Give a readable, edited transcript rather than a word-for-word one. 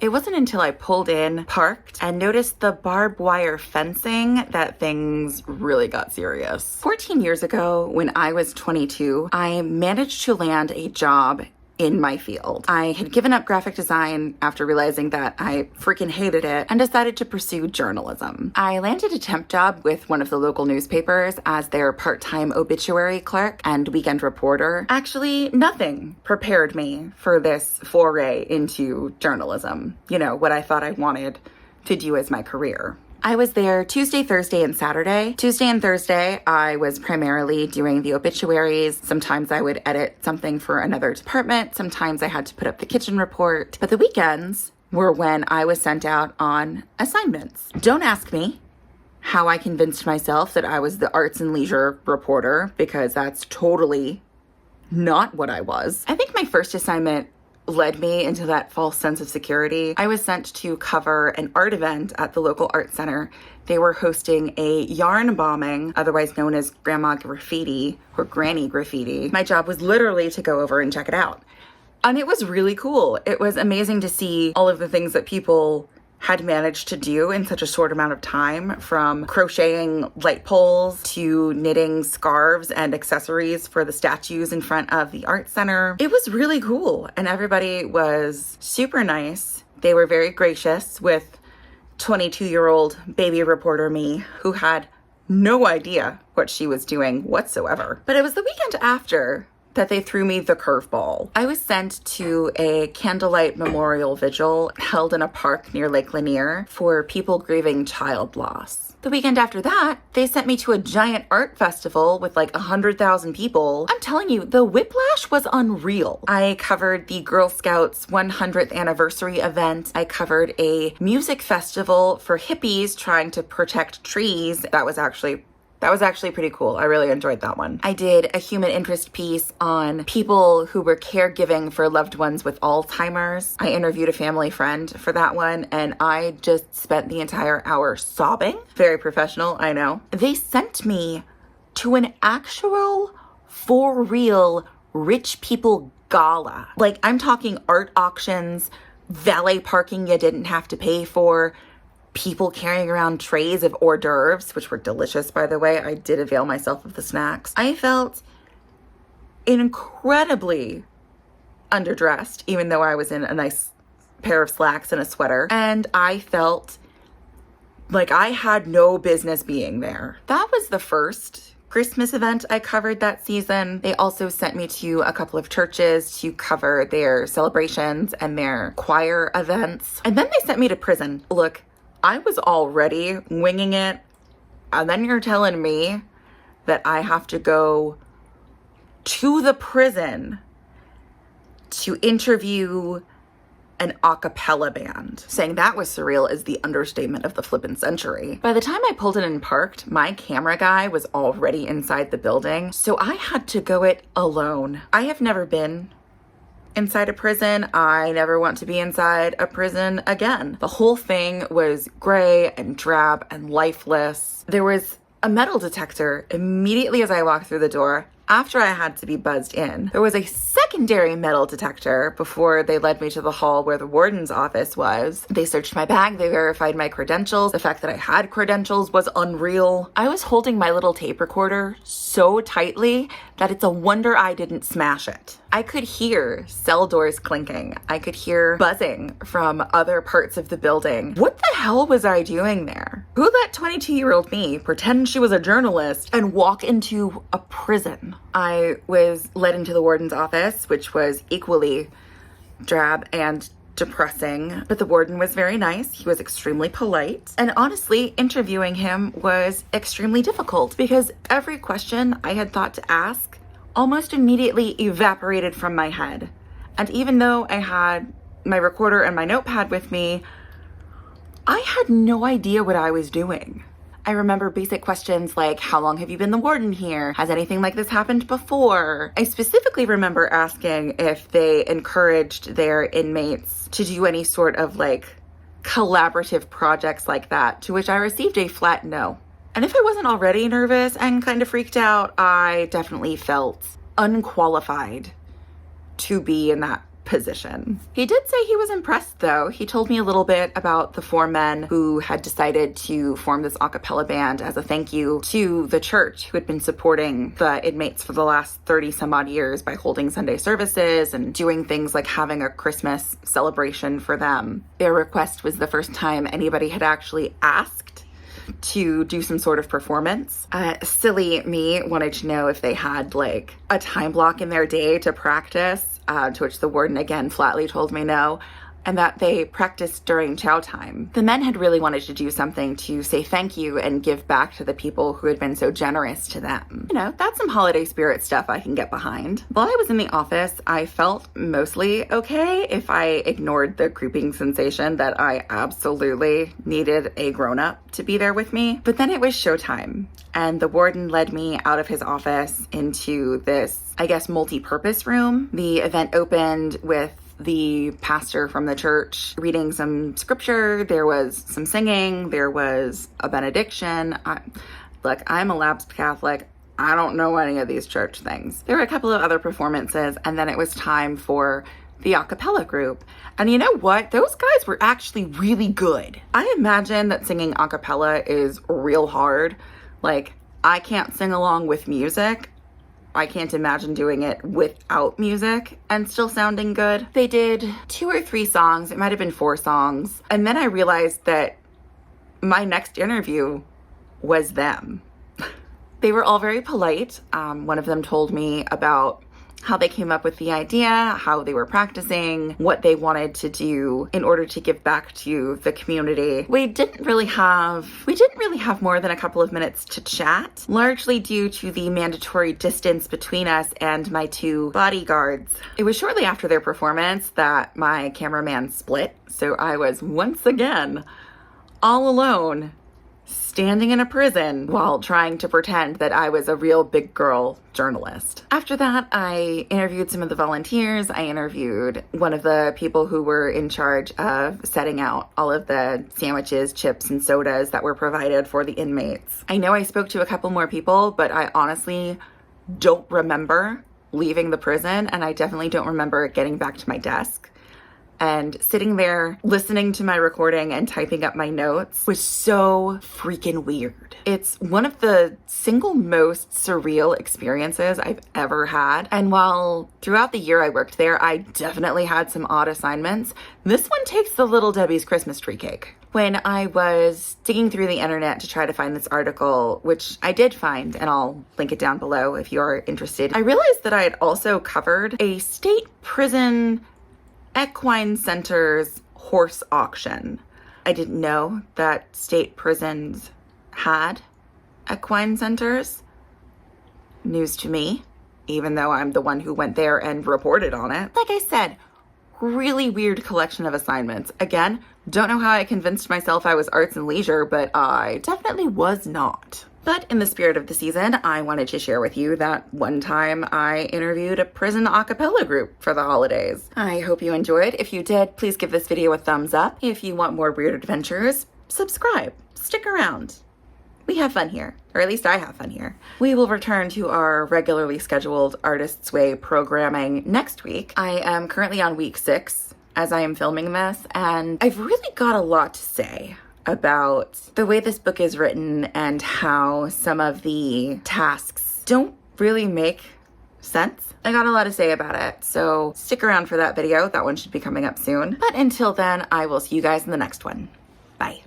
It wasn't until I pulled in, parked, and noticed the barbed wire fencing that things really got serious. 14 years ago, when I was 22, I managed to land a job in my field. I had given up graphic design after realizing that I freaking hated it and decided to pursue journalism. I landed a temp job with one of the local newspapers as their part-time obituary clerk and weekend reporter. Actually, nothing prepared me for this foray into journalism. You know, what I thought I wanted to do as my career. I was there Tuesday, Thursday, and Saturday. Tuesday and Thursday, I was primarily doing the obituaries. Sometimes I would edit something for another department. Sometimes I had to put up the kitchen report. But the weekends were when I was sent out on assignments. Don't ask me how I convinced myself that I was the arts and leisure reporter, because that's totally not what I was. I think my first assignment led me into that false sense of security. I was sent to cover an art event at the local art center. They were hosting a yarn bombing, otherwise known as grandma graffiti or granny graffiti. My job was literally to go over and check it out. And it was really cool. It was amazing to see all of the things that people had managed to do in such a short amount of time, from crocheting light poles to knitting scarves and accessories for the statues in front of the art center. It was really cool, and everybody was super nice. They were very gracious with 22-year-old baby reporter me, who had no idea what she was doing whatsoever. But it was the weekend after that they threw me the curveball. I was sent to a candlelight memorial vigil held in a park near Lake Lanier for people grieving child loss. The weekend after that, they sent me to a giant art festival with like 100,000 people. I'm telling you, the whiplash was unreal. I covered the Girl Scouts 100th anniversary event. I covered a music festival for hippies trying to protect trees. That was actually pretty cool. I really enjoyed that one. I did a human interest piece on people who were caregiving for loved ones with Alzheimer's. I interviewed a family friend for that one, and I just spent the entire hour sobbing. Very professional, I know. They sent me to an actual, for real, rich people gala. Like, I'm talking art auctions, valet parking you didn't have to pay for, people carrying around trays of hors d'oeuvres, which were delicious, by the way. I did avail myself of the snacks. I felt incredibly underdressed, even though I was in a nice pair of slacks and a sweater. And I felt like I had no business being there. That was the first Christmas event I covered that season. They also sent me to a couple of churches to cover their celebrations and their choir events. And then they sent me to prison. Look, I was already winging it, and then you're telling me that I have to go to the prison to interview an a cappella band. Saying that was surreal is the understatement of the flippin' century. By the time I pulled in and parked, my camera guy was already inside the building, so I had to go it alone. I have never been inside a prison. I never want to be inside a prison again. The whole thing was gray and drab and lifeless. There was a metal detector immediately as I walked through the door. After I had to be buzzed in, there was a secondary metal detector before they led me to the hall where the warden's office was. They searched my bag, they verified my credentials. The fact that I had credentials was unreal. I was holding my little tape recorder so tightly that it's a wonder I didn't smash it. I could hear cell doors clinking. I could hear buzzing from other parts of the building. What the hell was I doing there? Who let 22-year-old me pretend she was a journalist and walk into a prison? I was led into the warden's office, which was equally drab and depressing, but the warden was very nice. He was extremely polite. And honestly, interviewing him was extremely difficult because every question I had thought to ask almost immediately evaporated from my head. And even though I had my recorder and my notepad with me, I had no idea what I was doing. I remember basic questions like, how long have you been the warden here? Has anything like this happened before? I specifically remember asking if they encouraged their inmates to do any sort of like collaborative projects like that, to which I received a flat no. And if I wasn't already nervous and kind of freaked out, I definitely felt unqualified to be in that position. He did say he was impressed though. He told me a little bit about the 4 men who had decided to form this a cappella band as a thank you to the church who had been supporting the inmates for the last 30 some odd years by holding Sunday services and doing things like having a Christmas celebration for them. Their request was the first time anybody had actually asked to do some sort of performance. Silly me wanted to know if they had like a time block in their day to practice, to which the warden again flatly told me no, and that they practiced during chow time. The men had really wanted to do something to say thank you and give back to the people who had been so generous to them. You know, that's some holiday spirit stuff I can get behind. While I was in the office, I felt mostly okay if I ignored the creeping sensation that I absolutely needed a grown-up to be there with me. But then it was showtime, and the warden led me out of his office into this, I guess, multi-purpose room. The event opened with the pastor from the church reading some scripture. There was some singing. There was a benediction. Look, I'm a lapsed Catholic. I don't know any of these church things. There were a couple of other performances, and then it was time for the a cappella group. And you know what? Those guys were actually really good. I imagine that singing a cappella is real hard. Like, I can't sing along with music. I can't imagine doing it without music and still sounding good. They did 2 or 3 songs. It might have been 4 songs. And then I realized that my next interview was them. They were all very polite. One of them told me about how they came up with the idea, how they were practicing, what they wanted to do in order to give back to the community. We didn't really have more than a couple of minutes to chat, largely due to the mandatory distance between us and my 2 bodyguards. It was shortly after their performance that my cameraman split, so I was once again all alone, standing in a prison while trying to pretend that I was a real big girl journalist. After that, I interviewed some of the volunteers. I interviewed one of the people who were in charge of setting out all of the sandwiches, chips, and sodas that were provided for the inmates. I know I spoke to a couple more people, but I honestly don't remember leaving the prison, and I definitely don't remember getting back to my desk. And sitting there listening to my recording and typing up my notes was so freaking weird. It's one of the single most surreal experiences I've ever had. And while throughout the year I worked there, I definitely had some odd assignments, this one takes the Little Debbie's Christmas tree cake. When I was digging through the internet to try to find this article, which I did find, and I'll link it down below if you're interested, I realized that I had also covered a state prison equine center's horse auction. I didn't know that state prisons had equine centers. News to me, even though I'm the one who went there and reported on it. Like I said, really weird collection of assignments. Again, don't know how I convinced myself I was arts and leisure, but I definitely was not. But in the spirit of the season, I wanted to share with you that one time I interviewed a prison a cappella group for the holidays. I hope you enjoyed. If you did, please give this video a thumbs up. If you want more weird adventures, subscribe. Stick around. We have fun here, or at least I have fun here. We will return to our regularly scheduled Artist's Way programming next week. I am currently on week 6 as I am filming this, and I've really got a lot to say about the way this book is written and how some of the tasks don't really make sense. I got a lot to say about it, so stick around for that video. That one should be coming up soon. But until then, I will see you guys in the next one. Bye.